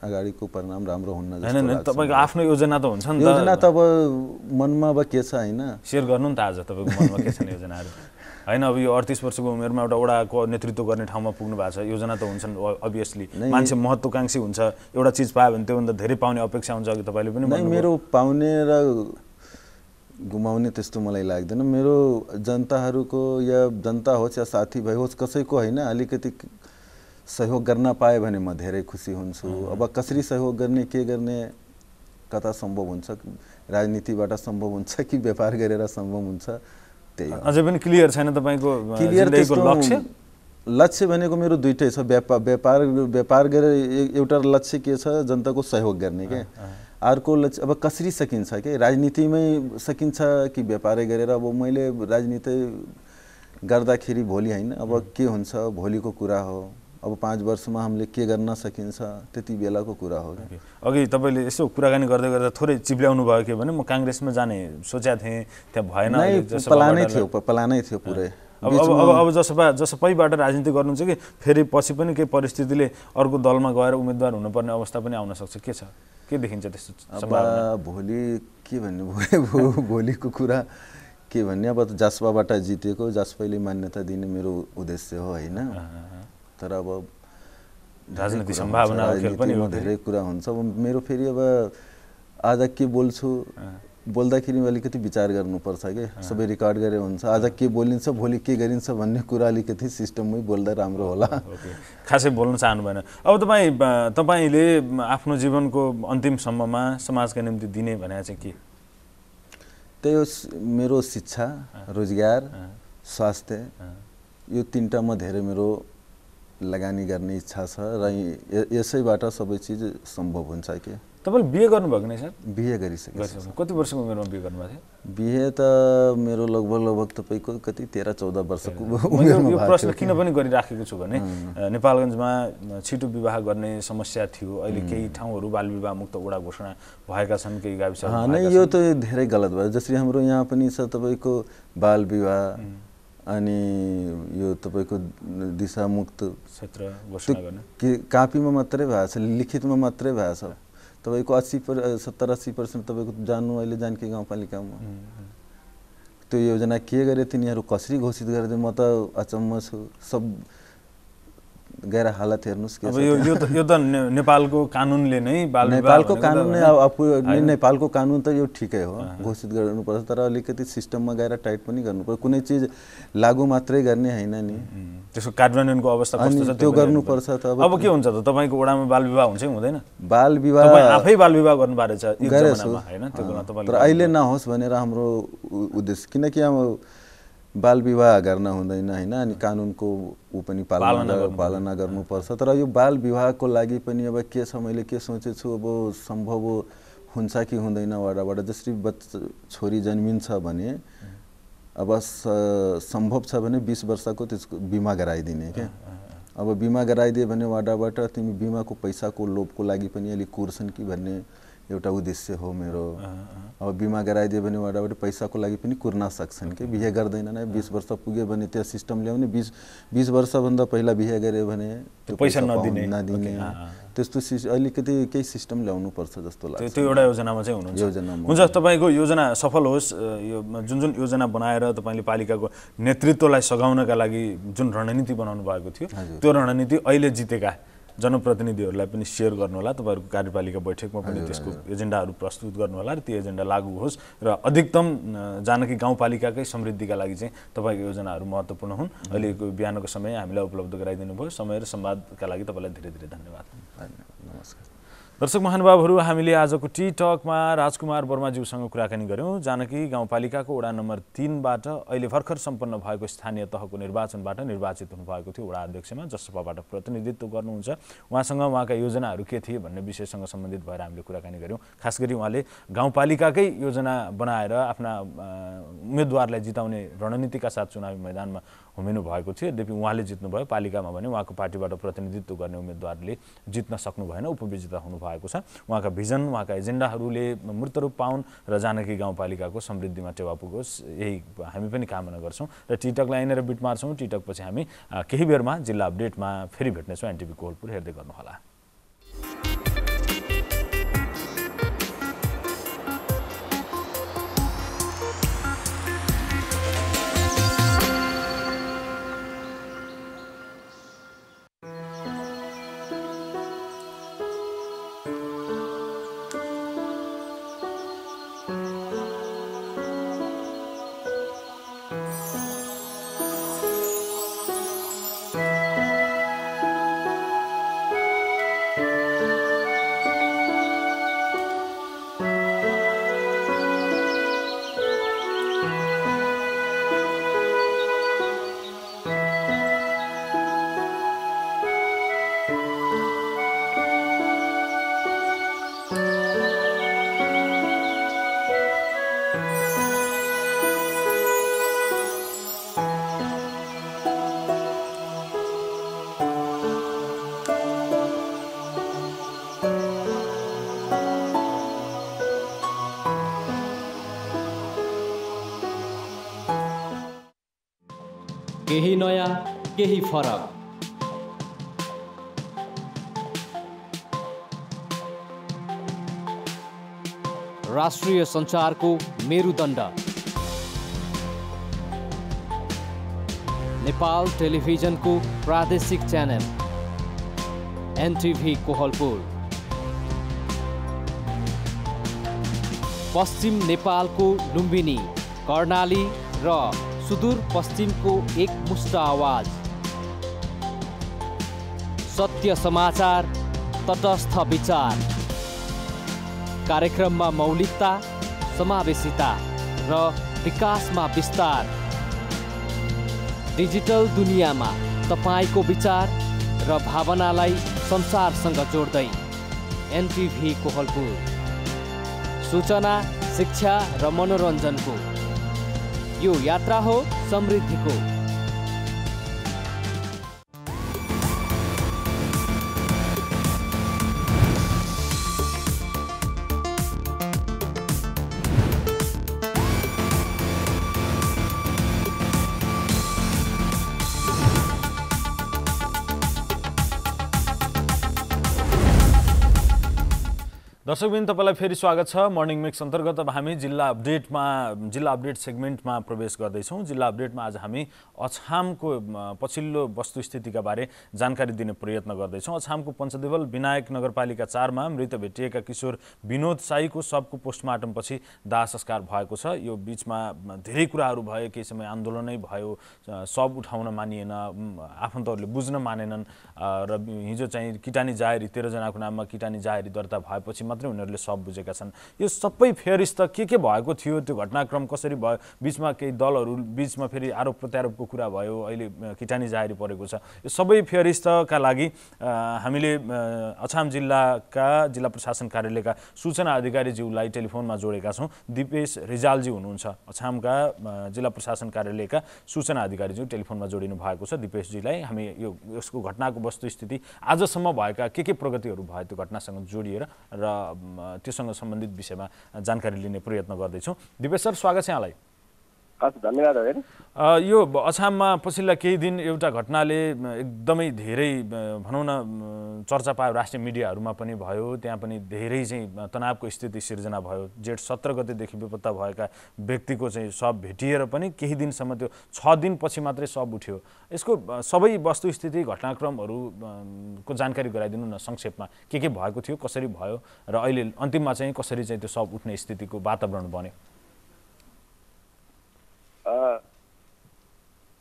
अगाडिको परिणाम राम्रो हुन्न जस्तो लाग्छ हैन तपाईको आफ्नो योजना त हुन्छ नि त योजना त अब मनमा अब के छ हैन शेयर गर्नु नि त आज तपाईको मनमा के छन् योजनाहरु हैन अब यो 38 वर्षको उमेरमा एउटा वडाको नेतृत्व गर्ने ठाउँमा पुग्नु भएको छ योजना त हुन्छन् अभियसली मान्छे महत्त्वकांक्षी हुन्छ एउटा चीज पायो भने त्योभन्दा धेरै पाउने अपेक्षा हुन्छ अघि तपाईले पनि भन्नुभयो मेरो पाउने र गुमाउने त्यस्तो मलाई लाग्दैन मेरो जनताहरुको या जनता होस् या साथी भाइ होस् कसैको हैन अलिकति सहयोग गर्न पाए भने म धेरै खुसी हुन्छु अब कसरी सहयोग गर्ने के गर्ने कता सम्भव हुन्छ राजनीतिबाट सम्भव हुन्छ कि व्यापार गरेर सम्भव हुन्छ त्यही अझै पनि क्लियर छैन तपाईको जिन्दगीको लक्ष्य भनेको मेरो दुईटै छ व्यापार गरेर एउटा लक्ष्य के छ जनताको सहयोग गर्ने के अर्को लक्ष्य अब कसरी सकिन्छ के राजनीतिमै सकिन्छ कि व्यापारै गरेर अब मैले राजनीति गर्दाखेरि भोलि हैन अब के हुन्छ भोलिको कुरा हो अब 5 वर्षमा हामीले के गर्न सकिन्छ त्यति बेलाको कुरा हो अघि तपाईले यसो कुराकानी गर्दै थोरै चिप्ल्याउनु भयो के भने म कांग्रेसमा जाने सोचेको थिएँ त्यहाँ भएन प्लानै थियो पुरै अब जसपैबाट राजनीति गर्नुहुन्छ कि फेरि पछि पनि के परिस्थितिले अर्को दलमा गएर उम्मेदवार हुनुपर्ने अवस्था पनि आउन सक्छ के छ के देखिन्छ त्यस्तो सम्भावना भोलि के भन्ने भोलिको कुरा के भन्ने अब जसपाबाट जितेको जसपाले मान्यता दिने मेरो उद्देश्य हो हैन तर अब राजनीति सम्भावना खेल पनि हो धेरै कुरा हुन्छ अब मेरो फेरि अब आज के बोल्छु बोल्दाखेरि अलिकति विचार गर्नुपर्छ के सबै रेकर्ड गरे हुन्छ आज के बोलिन्छ भोलि के गरिन्छ भन्ने कुरा अलिकति सिस्टममै बोल्दा राम्रो होला खासै बोल्न चाहनु भएन अब तपाईले आफ्नो जीवनको अन्तिमसम्ममा समाजका निम्ति दिने भने चाहिँ के त्यही मेरो शिक्षा रोजगार स्वास्थ्य यो तीनटामा धेरै मेरो लगानी गर्ने इच्छा छ र यसैबाट सबै चीज सम्भव हुन्छ के तपाईले बिए गर्नुभएको नै सर बिए गरिसकेँ कति वर्षको उमेरमा बिए गर्नुभएको थियो बिए त मेरो लगभग तपाईको कति 13-14 वर्षको उमेरमा यो प्रश्न किन पनि गरिराखेको छु भने नेपालगञ्जमा छिटो विवाह गर्ने समस्या थियो अहिले केही ठाउँहरु बाल विवाह मुक्त वडा घोषणा भएका छन् केही गाविसहरु नै यो त धेरै गलत भयो जसरी हाम्रो यहाँ पनि छ तपाईको बाल विवाह अनि यो तपाईको दिशामुक्त क्षेत्र घोषणा गर्ने कापीमा मात्रै भएको छ, लिखितमा मात्रै भएको छ। तपाईको 70-80% तपाईको जान्नु अहिले जानकी गाउँपालिकामा। त्यो योजना के गरे तिनीहरू कसरी घोषित गरिदिए म त अचम्म छु। सब गएर हालत हेर्नुस् के छ। अब यो त नेपालको कानुनले नै बाल विवाह नेपालको कानुन नै नेपालको कानुन त यो ठिकै हो, घोषित गर्नुपर्छ, तर अलिकति सिस्टममा गएर टाइट पनि गर्नुपर्छ। कुनै चिज लागू मात्रै गर्ने हैन नि, त्यसको कार्यान्वयनको अवस्था कस्तो छ त्यो गर्नुपर्छ। त अब के हुन्छ त तपाईको वडामा बाल विवाह हुन्छ कि हुँदैन? बाल विवाह तपाई आफै बाल विवाह गर्नु भएको छ एक जमानामा हैन, त्यो कुरा तपाईले तर अहिले नहोस् भनेर हाम्रो उद्देश्य, किनकि अब बाल विवाह गर्न हुँदैन हैन, अनि कानुनको ऊ पनि पालना गर्नुपर्छ। तर यो बाल विवाहको लागि पनि अब के छ, मैले के सोचेछु, अब सम्भव हुन्छ कि हुँदैन वडाबाट। जसरी छोरी जन्मिन्छ भने अब सम्भव छ भने 20 वर्षको त्यसको बिमा गराइदिने के। अब बिमा गराइदिए भने वडाबाट तिमी बिमाको पैसाको लोभको लागि पनि अलि कुर्छन् कि भन्ने एउटा उद्देश्य हो मेरो। अब बिमा गराइदियो भने वडाबाट पैसाको लागि पनि कुर्न सक्छन् कि, बिहे गर्दैनन्। 20 वर्ष पुग्यो भने त्यो सिस्टम ल्याउने, 20 वर्षभन्दा पहिला बिहे गरे भने त्यो पैसा नदिने त्यस्तो अलिकति केही सिस्टम ल्याउनु पर्छ जस्तो लाग्छ। त्यो एउटा योजनामा चाहिँ हुनुहुन्छ। हुन्छ, तपाईको योजना सफल होस्। यो जुन योजना बनाएर तपाईले पालिकाको नेतृत्वलाई सघाउनका लागि जुन रणनीति बनाउनु भएको थियो, त्यो रणनीति अहिले जितेका जनप्रतिनिधिहरूलाई पनि सेयर गर्नुहोला। तपाईहरुको कार्यपालिका बैठकमा पनि त्यसको एजेन्डाहरू प्रस्तुत गर्नुहोला र त्यो एजेन्डा लागू होस् र अधिकतम जानकी गाउँपालिकाकै समृद्धिका लागि चाहिँ तपाईको योजनाहरू महत्त्वपूर्ण हुन्। अहिलेको बिहानको समय हामीलाई उपलब्ध गराइदिनु भयो। समय र संवादका लागि तपाईलाई धेरै धेरै धन्यवाद। नमस्कार। दर्शक महानुभावहरू, हामीले आजको टी टकमा राजकुमार वर्माज्यूसँग कुराकानी गर्यौं। जानकी गाउँपालिकाको वडा नम्बर 3 बाट अहिले भर्खर सम्पन्न भएको स्थानीय तहको निर्वाचनबाट निर्वाचित हुनुभएको थियो वडा अध्यक्षमा, जसपाबाट प्रतिनिधित्व गर्नुहुन्छ। उहाँसँग उहाँका योजनाहरू के थिए भन्ने विषयसँग सम्बन्धित भएर हामीले कुराकानी गर्यौं। खास गरी उहाँले गाउँपालिकाकै योजना बनाएर आफ्ना उम्मेदवारलाई जिताउने रणनीतिका साथ चुनावी मैदानमा हुमिनु भएको थियो। यद्यपि उहाँले जित्नुभयो, पालिकामा भने उहाँको पार्टीबाट प्रतिनिधित्व गर्ने उम्मेदवारले जित्न सक्नु भएन, उपविजेता हुनु भएको छ। उहाँका भिजन, उहाँका एजेन्डाहरूले मूर्त रूप पाउन् र जानकी गाउँपालिकाको समृद्धिमा टेवा पुगोस्, यही हामी पनि कामना गर्छौं। र टिटकलाई यहीँनिर बिट मार्छौं। टिटक पछि हामी केही बेरमा जिल्ला अपडेटमा फेरि भेट्नेछौँ। एनटिभी कोहलपुर हेर्दै गर्नुहोला। केही नयाँ, केही फरक। राष्ट्रिय सञ्चारको मेरुदण्ड नेपाल टेलिभिजनको प्रादेशिक च्यानल एनटिभी कोहलपुर। पश्चिम नेपालको लुम्बिनी, कर्णाली र सुदूर पश्चिमको एक मुष्ट आवाज। सत्य समाचार, तटस्थ विचार। कार्यक्रममा मौलिकता, समावेशिता र विकासमा विस्तार। डिजिटल दुनियाँमा तपाईको विचार र भावनालाई संसारसँग जोड्दै एनटिभी कोहलपुर। सूचना, शिक्षा र मनोरञ्जनको यो यात्रा हो समृद्धिको। दर्शकबिन तपाईँलाई फेरि स्वागत छ। मर्निङ मिक्स अन्तर्गत अब हामी जिल्ला अपडेट सेगमेन्टमा प्रवेश गर्दैछौँ। जिल्ला अपडेटमा आज हामी अछामको पछिल्लो वस्तुस्थितिका बारे जानकारी दिने प्रयत्न गर्दैछौँ। अछामको पञ्चदेवल विनायक नगरपालिका 4 मा मृत भेटिएका किशोर विनोद साईको शवको पोस्टमार्टमपछि दाह संस्कार भएको छ। यो बीचमा धेरै कुराहरू भए, केही समय आन्दोलनै भयो, शव उठाउन मानिएन, आफन्तहरूले बुझ्न मानेनन् र हिजो चाहिँ किटानी जाहेरी 13 जनाको नाममा किटानी जाहेरी दर्ता भएपछि मात्रै उनीहरूले सब बुझेका छन्। यो सबै फेरिस्त के भएको थियो, त्यो घटनाक्रम कसरी भयो, बीचमा केही दलहरू बीचमा फेरि आरोप प्रत्यारोपको कुरा भयो, अहिले किटानी जाहेरी परेको छ। यो सबै फेरिस्तका लागि हामीले अछाम जिल्लाका जिल्ला प्रशासन कार्यालयका सूचना अधिकारीज्यूलाई टेलिफोनमा जोडेका छौँ। दिपेश रिजालजी हुनुहुन्छ अछामका जिल्ला प्रशासन कार्यालयका सूचना अधिकारीज्यू टेलिफोनमा जोडिनु भएको छ। दिपेशजीलाई हामी यसको घटनाको वस्तुस्थिति, आजसम्म भएका के प्रगतिहरू भयो त्यो घटनासँग जोडिएर र त्योसँग सम्बन्धित विषयमा जानकारी लिने प्रयत्न गर्दैछौँ। दिपेश सर, स्वागत छ यहाँलाई। हस्, धन्यवाद हजुर। यो अछाममा पछिल्ला केही दिन एउटा घटनाले एकदमै धेरै भनौँ न चर्चा पायो, राष्ट्रिय मिडियाहरूमा पनि भयो, त्यहाँ पनि धेरै चाहिँ तनावको स्थिति सिर्जना भयो। जेठ 17 गतेदेखि बेपत्ता भएका व्यक्तिको चाहिँ शव भेटिएर पनि केही दिनसम्म, त्यो 6 दिनपछि मात्रै शव उठ्यो। यसको सबै वस्तुस्थिति घटनाक्रमहरूको जानकारी गराइदिनु न संक्षेपमा, के भएको थियो, कसरी भयो र अहिले अन्तिममा चाहिँ कसरी चाहिँ त्यो शव उठ्ने स्थितिको वातावरण बन्यो।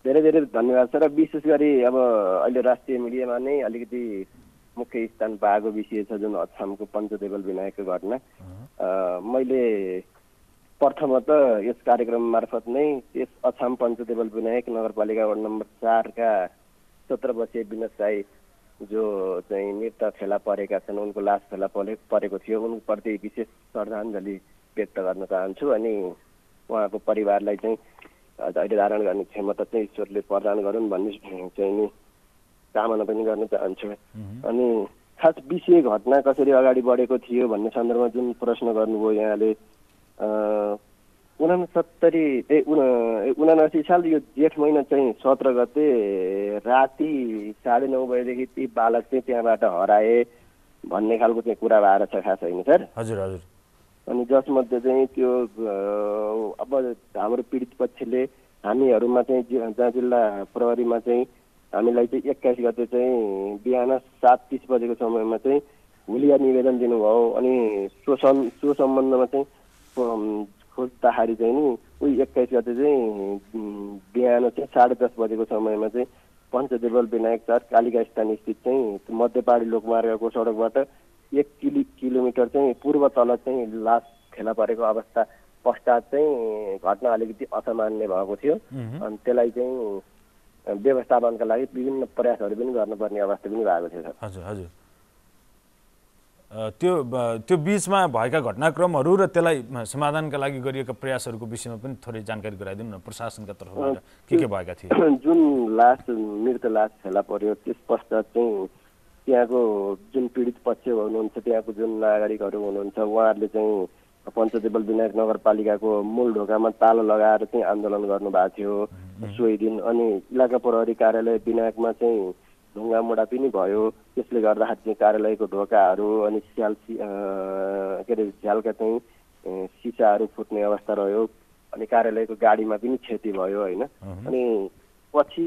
धेरै धेरै धन्यवाद सर। विशेष गरी अब अहिले राष्ट्रिय मिडियामा नै अलिकति मुख्य स्थान पाएको विषय छ जुन अछामको पञ्चदेवल विनायकको घटना। मैले प्रथमत यस कार्यक्रम मार्फत नै यस अछाम पञ्चदेवल विनायक नगरपालिका वार्ड नम्बर 4 का 17 वर्षीय विनोद साई जो चाहिँ मृत फेला परेका छन्, उनको लास फेला परेको थियो, उनप्रति विशेष श्रद्धाञ्जली व्यक्त गर्न चाहन्छु। अनि उहाँको परिवारलाई चाहिँ अहिले धारण गर्ने क्षमता चाहिँ ईश्वरले प्रदान गरून् भन्ने चाहिँ नि कामना पनि गर्न चाहन्छु। अनि खास विषय घटना कसरी अगाडि बढेको थियो भन्ने सन्दर्भमा जुन प्रश्न गर्नुभयो यहाँले, 79 साल यो जेठ महिना चाहिँ 17 गते राति 9:30 बजेदेखि ती बालक चाहिँ त्यहाँबाट हराए भन्ने खालको चाहिँ कुरा भएर छ खास, होइन सर? हजुर हजुर। अनि जसमध्ये चाहिँ त्यो अब हाम्रो पीडित पक्षले हामीहरूमा चाहिँ जहाँ जिल्ला प्रहरीमा चाहिँ हामीलाई चाहिँ 21 गते चाहिँ बिहान 7:30 बजेको समयमा चाहिँ हुलिया निवेदन दिनुभयो। अनि सो सम्बन्धमा चाहिँ खोज्दाखेरि चाहिँ नि उही 21 गते चाहिँ बिहान चाहिँ 10:30 बजेको समयमा चाहिँ पञ्चदेवल विनायक 4 कालिका स्थान स्थित चाहिँ मध्यपहाडी लोकमार्गको सडकबाट 1 किलोमिटर चाहिँ पूर्व तल चाहिँ लास फेला परेको अवस्था पश्चात चाहिँ घटना अलिकति असामान्य भएको थियो। अनि त्यसलाई चाहिँ व्यवस्थापनका लागि विभिन्न प्रयासहरू पनि गर्नुपर्ने अवस्था पनि भएको थियो सर। हजुर हजुर। त्यो बीचमा भएका घटनाक्रमहरू र त्यसलाई समाधानका लागि गरिएका प्रयासहरूको विषयमा पनि थोरै जानकारी गराइदिनु न, प्रशासनका तर्फबाट के भएका थिए? जुन मृत लास फेला पर्यो त्यस पश्चात चाहिँ त्यहाँको जुन पीडित पक्ष हुनुहुन्छ, त्यहाँको जुन नागरिकहरू हुनुहुन्छ, उहाँहरूले चाहिँ पञ्चदेवल विनायक नगरपालिकाको मूल ढोकामा ताला लगाएर चाहिँ आन्दोलन गर्नुभएको थियो सोही दिन। अनि इलाका प्रहरी कार्यालय विनायकमा चाहिँ ढुङ्गा मुढा पनि भयो। त्यसले गर्दाखेरि चाहिँ कार्यालयको ढोकाहरू अनि झ्यालका चाहिँ सिसाहरू फुट्ने अवस्था रह्यो। अनि कार्यालयको गाडीमा पनि क्षति भयो, होइन? अनि पछि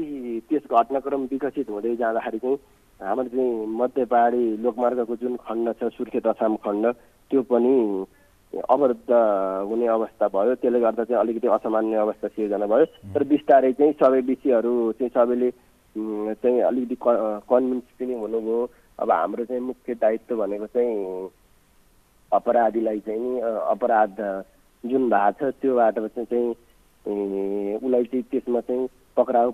त्यस घटनाक्रम विकसित हुँदै जाँदाखेरि चाहिँ हाम्रो चाहिँ मध्य पहाडी लोकमार्गको जुन खण्ड छ सुर्खेत अछाम खण्ड, त्यो पनि अवरुद्ध हुने अवस्था भयो। त्यसले गर्दा चाहिँ अलिकति असामान्य अवस्था सिर्जना भयो। तर बिस्तारै चाहिँ सबै विषयहरू चाहिँ सबैले चाहिँ अलिकति कन्भिन्स पनि हुनुभयो। अब हाम्रो चाहिँ मुख्य दायित्व भनेको चाहिँ अपराधीलाई चाहिँ अपराध जुन भएको छ त्योबाट चाहिँ उसलाई चाहिँ त्यसमा चाहिँ पक्राउ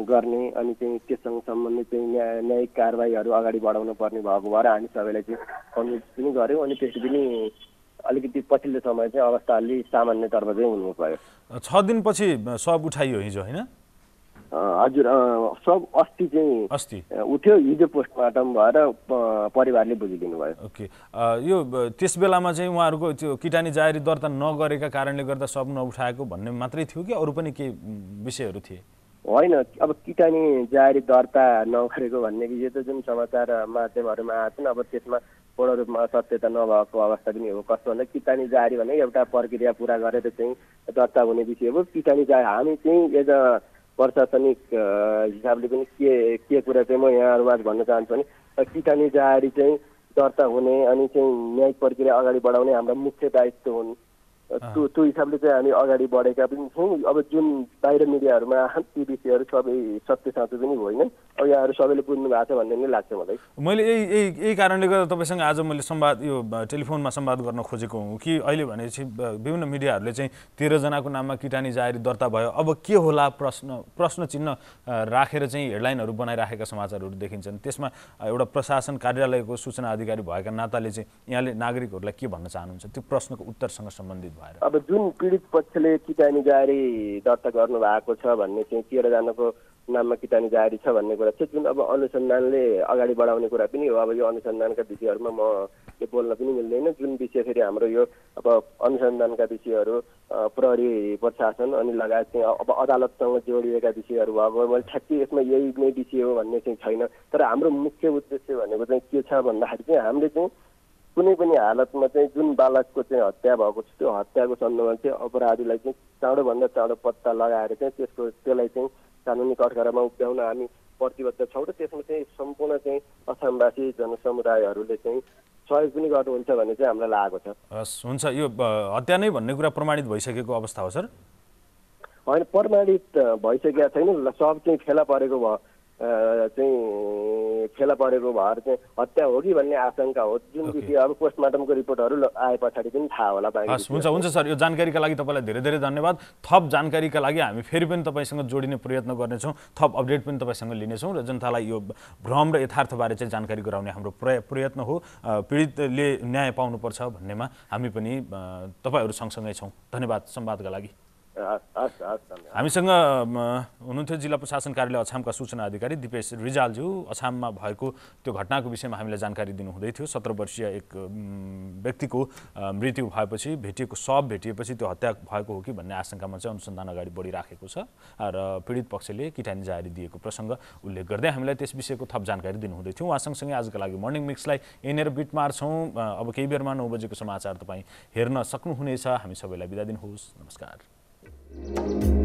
गर्ने अनि चाहिँ त्यससँग सम्बन्धित चाहिँ न्यायिक कारबाहीहरू अगाडि बढाउनु पर्ने भएको भएर हामी सबैलाई चाहिँ कन्भिन्स पनि गऱ्यौँ। अनि त्यसै पनि अलिकति पछिल्लो समय चाहिँ अवस्था अलि सामान्यतर्फ चाहिँ हुनु पर्यो। 6 दिनपछि शव उठाइयो हिजो, होइन? हजुर, सब अस्ति चाहिँ उठ्यो, हिजो पोस्टमार्टम भएर परिवारले बुझिदिनु भयो। ओके। यो त्यस बेलामा चाहिँ उहाँहरूको त्यो किटानी जाहेरी दर्ता नगरेका कारणले गर्दा शव नउठाएको भन्ने मात्रै थियो कि अरू पनि केही विषयहरू थिए? होइन, अब किटानी जाहेरी दर्ता नगरेको भन्ने विषय त जुन समाचार माध्यमहरूमा आएको छन्, अब त्यसमा पूर्ण रूपमा सत्यता नभएको अवस्था पनि हो। कस्तो भन्दा किटानी जारी भने एउटा प्रक्रिया पुरा गरेर चाहिँ दर्ता हुने विषय हो। किटानी जारी हामी चाहिँ एज अ प्रशासनिक हिसाबले पनि के कुरा चाहिँ म यहाँहरूमा भन्न चाहन्छु भने किटानी जारी चाहिँ दर्ता हुने अनि चाहिँ न्यायिक प्रक्रिया अगाडि बढाउने हाम्रो मुख्य दायित्व हुन्। त्यो हिसाबले चाहिँ हामी अगाडि बढेका पनि छौँ। अब जुन बाहिर मिडियाहरूमा ती विषयहरू सबै सत्य साँचो पनि होइन। अब यहाँहरू सबैले बुझ्नु भएको छ भन्ने नै लाग्छ मलाई। मैले यही कारणले गर्दा तपाईँसँग आज मैले संवाद यो टेलिफोनमा संवाद गर्न खोजेको हुँ कि अहिले भनेपछि विभिन्न मिडियाहरूले चाहिँ 13 जनाको नाममा किटानी जारी दर्ता भयो, अब के होला प्रश्न चिन्ह राखेर चाहिँ हेडलाइनहरू बनाइराखेका समाचारहरू देखिन्छन्। त्यसमा एउटा प्रशासन कार्यालयको सूचना अधिकारी भएका नाताले चाहिँ यहाँले नागरिकहरूलाई के भन्न चाहनुहुन्छ त्यो प्रश्नको उत्तरसँग सम्बन्धित भएर? अब जुन पीडित पक्षले किटानी जारी दर्ता गर्नु भएको छ भन्ने चाहिँ 13 जनाको नाममा किटानी जारी छ भन्ने कुरा चाहिँ जुन अब अनुसन्धानले अगाडि बढाउने कुरा पनि हो। अब यो अनुसन्धानका विषयहरूमा म यो बोल्न पनि मिल्दैन। जुन विषय फेरि हाम्रो यो अब अनुसन्धानका विषयहरू प्रहरी प्रशासन अनि लगायत चाहिँ अब अदालतसँग जोडिएका विषयहरू भएको मैले ठ्याक्कै यसमा यही नै विषय हो भन्ने चाहिँ छैन। तर हाम्रो मुख्य उद्देश्य भनेको चाहिँ के छ भन्दाखेरि चाहिँ हामीले चाहिँ कुनै पनि हालतमा चाहिँ जुन बालकको चाहिँ हत्या भएको छ त्यो हत्याको सन्दर्भमा चाहिँ अपराधीलाई चाहिँ चाँडोभन्दा चाँडो पत्ता लगाएर चाहिँ त्यसलाई चाहिँ कानुनी कठघरामा उभ्याउन हामी प्रतिबद्ध छौँ र त्यसमा चाहिँ सम्पूर्ण चाहिँ असमवासी जनसमुदायहरूले चाहिँ सहयोग पनि गर्नुहुन्छ भन्ने चाहिँ हामीलाई लागेको छ। हस्, हुन्छ। यो हत्या नै भन्ने कुरा प्रमाणित भइसकेको अवस्था हो सर? होइन, प्रमाणित भइसकेका छैन। सब चाहिँ फेला परेको भएर चाहिँ हत्या हो कि भन्ने आशंका हो। जुन विषय अब पोस्टमार्टमको रिपोर्टहरू आए पछाडि पनि थाहा होला। हुन्छ सर, यो जानकारीका लागि तपाईँलाई धेरै धेरै धन्यवाद। थप जानकारीका लागि हामी फेरि पनि तपाईँसँग जोडिने प्रयत्न गर्नेछौँ, थप अपडेट पनि तपाईँसँग लिनेछौँ र जनतालाई यो भ्रम र यथार्थबारे चाहिँ जानकारी गराउने हाम्रो प्रयत्न हो। पीडितले न्याय पाउनुपर्छ भन्नेमा हामी पनि तपाईँहरू सँगसँगै छौँ। धन्यवाद संवादका लागि। हामीसँग हुनुहुन्थ्यो जिल्ला प्रशासन कार्यालय अछामका सूचना अधिकारी दिपेश रिजालज्यू। अछाममा भएको त्यो घटनाको विषयमा हामीलाई जानकारी दिनुहुँदै थियो। 17 वर्षीय एक व्यक्तिको मृत्यु भएपछि शव भेटिएपछि त्यो हत्या भएको हो कि भन्ने आशंकामा चाहिँ अनुसन्धान अगाडि बढिराखेको छ र पीडित पक्षले किटानी जारी दिएको प्रसङ्ग उल्लेख गर्दै हामीलाई त्यस विषयको थप जानकारी दिनुहुँदै थियो। उहाँसँगसँगै आजका लागि मर्निङ मिक्सलाई यहीँनिर बिट मार्छौँ। अब केही बेरमा 9 बजेको समाचार तपाईँ हेर्न सक्नुहुनेछ। हामी सबैलाई बिदा दिनुहोस्। नमस्कार।